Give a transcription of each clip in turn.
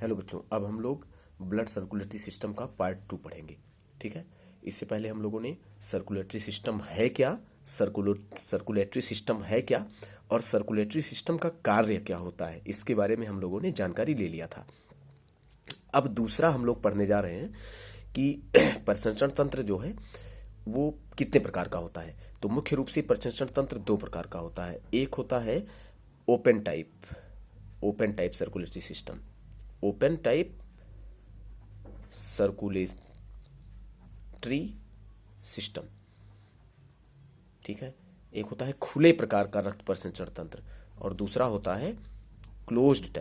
Hello बच्चों, अब हम लोग ब्लड सर्कुलेटरी सिस्टम का पार्ट 2 पढ़ेंगे। ठीक है। इससे पहले हम लोगों ने सर्कुलेटरी सिस्टम है क्या, सर्कुलेटरी सिस्टम है क्या और सर्कुलेटरी सिस्टम का कार्य क्या होता है, इसके बारे में हम लोगों ने जानकारी ले लिया था। अब दूसरा हम लोग पढ़ने जा रहे हैं कि प्रसंचरण तंत्र जो है वो कितने प्रकार का होता है। तो मुख्य रूप से प्रसंचरण तंत्र दो प्रकार का होता है। एक होता है open type circulatory system, open type circulatory system. ठीक है। एक होता है खुले प्रकार का रक्त प्रसंचरण तंत्र और दूसरा होता है क्लोज्ड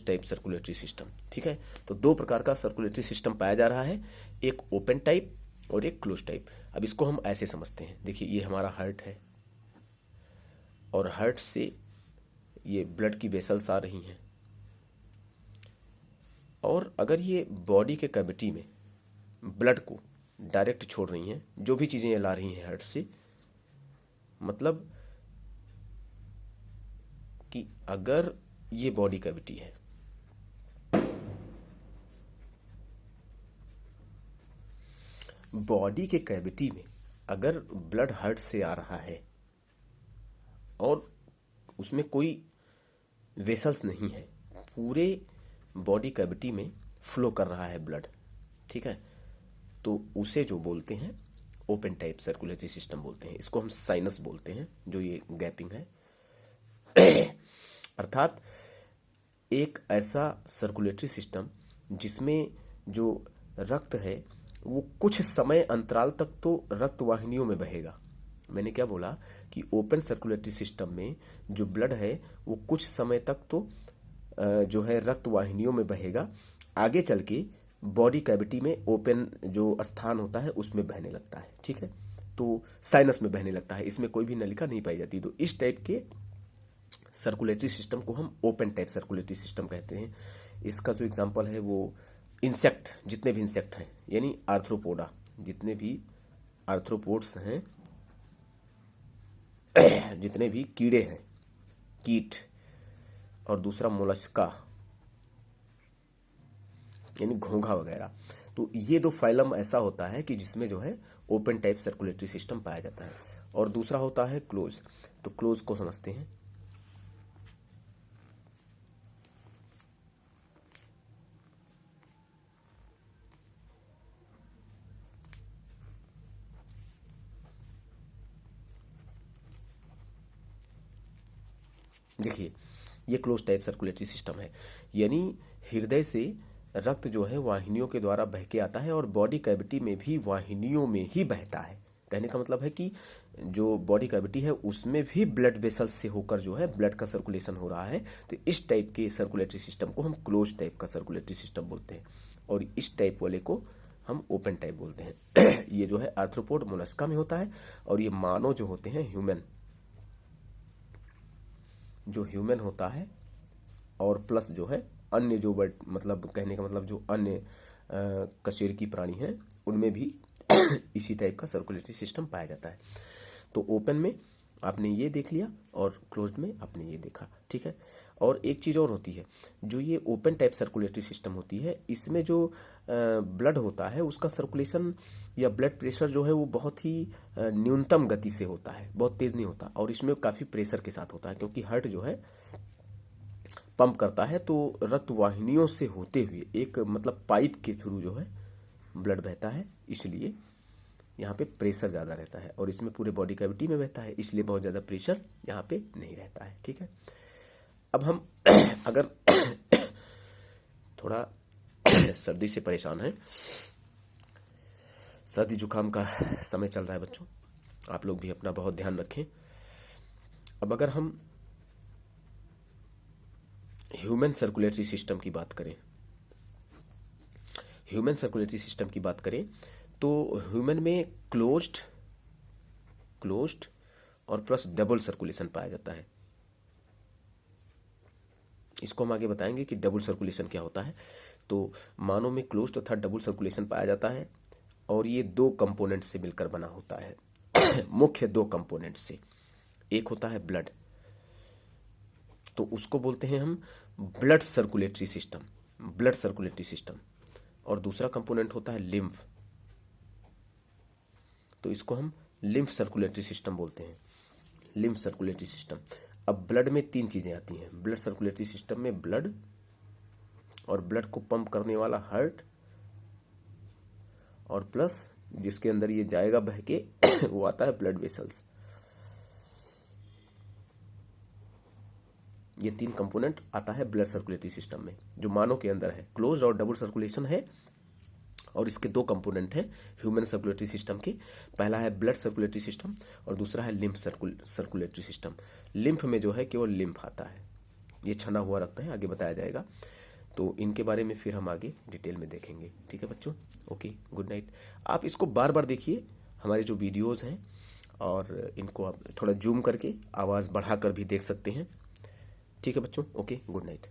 टाइप सर्कुलेटरी सिस्टम। ठीक है। तो दो प्रकार का सर्कुलेटरी सिस्टम पाया जा रहा है, एक ओपन टाइप और एक क्लोज टाइप। अब इसको हम ऐसे समझते हैं, देखिए ये हमारा हार्ट है और हार्ट से ये ब्लड की वेसल्स आ रही हैं और अगर ये बॉडी के कैविटी में ब्लड को डायरेक्ट छोड़ रही हैं, जो भी चीज़ें ये ला रही हैं हार्ट से, मतलब कि अगर ये बॉडी कैविटी है, बॉडी के कैविटी में अगर ब्लड हार्ट से आ रहा है और उसमें कोई वेसल्स नहीं है, पूरे बॉडी कैविटी में फ्लो कर रहा है ब्लड, ठीक है, तो उसे जो बोलते हैं ओपन टाइप सर्कुलेटरी सिस्टम बोलते हैं। इसको हम साइनस बोलते हैं, जो ये गैपिंग है। अर्थात एक ऐसा सर्कुलेटरी सिस्टम जिसमें जो रक्त है वो कुछ समय अंतराल तक तो रक्त वाहिनियों में बहेगा। मैंने क्या बोला कि ओपन सर्कुलेटरी सिस्टम में जो ब्लड है वो कुछ समय तक तो जो है रक्त वाहिनियों में बहेगा, आगे चल के बॉडी कैविटी में ओपन जो स्थान होता है उसमें बहने लगता है। ठीक है। तो साइनस में बहने लगता है, इसमें कोई भी नलिका नहीं पाई जाती। तो इस टाइप के सर्कुलेटरी सिस्टम को हम ओपन टाइप सर्कुलेटरी सिस्टम कहते हैं। इसका जो एग्जांपल है वो इंसेक्ट, जितने भी इंसेक्ट हैं यानी आर्थ्रोपोडा, जितने भी आर्थ्रोपोड्स हैं, जितने भी कीड़े हैं, कीट, और दूसरा मोलस्का यानी घोंघा वगैरह। तो ये दो फाइलम ऐसा होता है कि जिसमें जो है ओपन टाइप सर्कुलेटरी सिस्टम पाया जाता है। और दूसरा होता है क्लोज। तो क्लोज को समझते हैं। देखिए ये क्लोज टाइप सर्कुलेटरी सिस्टम है, यानी हृदय से रक्त जो है वाहिनियों के द्वारा बह के आता है और बॉडी कैविटी में भी वाहिनियों में ही बहता है। कहने का मतलब है कि जो बॉडी कैविटी है उसमें भी ब्लड वेसल्स से होकर जो है ब्लड का सर्कुलेशन हो रहा है। तो इस टाइप के सर्कुलेटरी सिस्टम को हम क्लोज टाइप का सर्कुलेटरी सिस्टम बोलते हैं और इस टाइप वाले को हम ओपन टाइप बोलते हैं। ये जो है आर्थ्रोपोड मोलस्का में होता है और ये मानव जो होते हैं ह्यूमन होता है और प्लस जो है अन्य जो बर्ड, मतलब कहने का मतलब जो अन्य कशेरुकी प्राणी हैं उनमें भी इसी टाइप का सर्कुलेटरी सिस्टम पाया जाता है। तो ओपन में आपने ये देख लिया और क्लोज्ड में आपने ये देखा। ठीक है। और एक चीज़ और होती है, जो ये ओपन टाइप सर्कुलेटरी सिस्टम होती है, इसमें जो ब्लड होता है उसका सर्कुलेशन या ब्लड प्रेशर जो है वो बहुत ही न्यूनतम गति से होता है, बहुत तेज़ नहीं होता, और इसमें काफ़ी प्रेशर के साथ होता है, क्योंकि हार्ट जो है पंप करता है तो रक्त वाहिनियों से होते हुए एक मतलब पाइप के थ्रू जो है ब्लड बहता है, इसलिए यहाँ पे प्रेशर ज़्यादा रहता है। और इसमें पूरे बॉडी कैविटी में बहता है, इसलिए बहुत ज़्यादा प्रेशर यहाँ पे नहीं रहता है। ठीक है। अब हम अगर थोड़ा सर्दी से परेशान हैं, सर्दी जुकाम का समय चल रहा है बच्चों, आप लोग भी अपना बहुत ध्यान रखें। अब अगर हम ह्यूमन सर्कुलेटरी सिस्टम की बात करें, ह्यूमन सर्कुलेटरी सिस्टम की बात करें तो ह्यूमन में क्लोज्ड और प्लस डबल सर्कुलेशन पाया जाता है। इसको हम आगे बताएंगे कि डबल सर्कुलेशन क्या होता है। तो मानव में क्लोज्ड तथा डबल सर्कुलेशन पाया जाता है और ये दो कंपोनेंट से मिलकर बना होता है। मुख्य दो कंपोनेंट से, एक होता है ब्लड, तो उसको बोलते हैं हम blood circulatory system, blood circulatory system, और दूसरा कंपोनेंट होता है लिम्फ, तो इसको हम लिम्फ सर्कुलेटरी सिस्टम बोलते हैं, लिम्फ सर्कुलेटरी सिस्टम। अब ब्लड में तीन चीजें आती हैं ब्लड सर्कुलेटरी सिस्टम में, ब्लड और ब्लड को पंप करने वाला हार्ट, और प्लस जिसके अंदर ये जाएगा बह के वो आता है ब्लड वेसल्स। ये तीन कंपोनेंट आता है ब्लड सर्कुलेटरी सिस्टम में, जो मानव के अंदर है। क्लोज्ड और डबल सर्कुलेशन है, और इसके दो कंपोनेंट हैं ह्यूमन सर्कुलेटरी सिस्टम के। पहला है ब्लड सर्कुलेटरी सिस्टम और दूसरा है लिम्फ सर्कुलेटरी सिस्टम। लिम्फ में जो है केवल लिम्फ आता है, ये छना हुआ रखता है, आगे बताया जाएगा। तो इनके बारे में फिर हम आगे डिटेल में देखेंगे। ठीक है बच्चों, ओके, गुड नाइट। आप इसको बार बार देखिए, हमारे जो वीडियोज़ हैं, और इनको आप थोड़ा जूम करके आवाज़ बढ़ा कर भी देख सकते हैं। ठीक है बच्चों, ओके, गुड नाइट।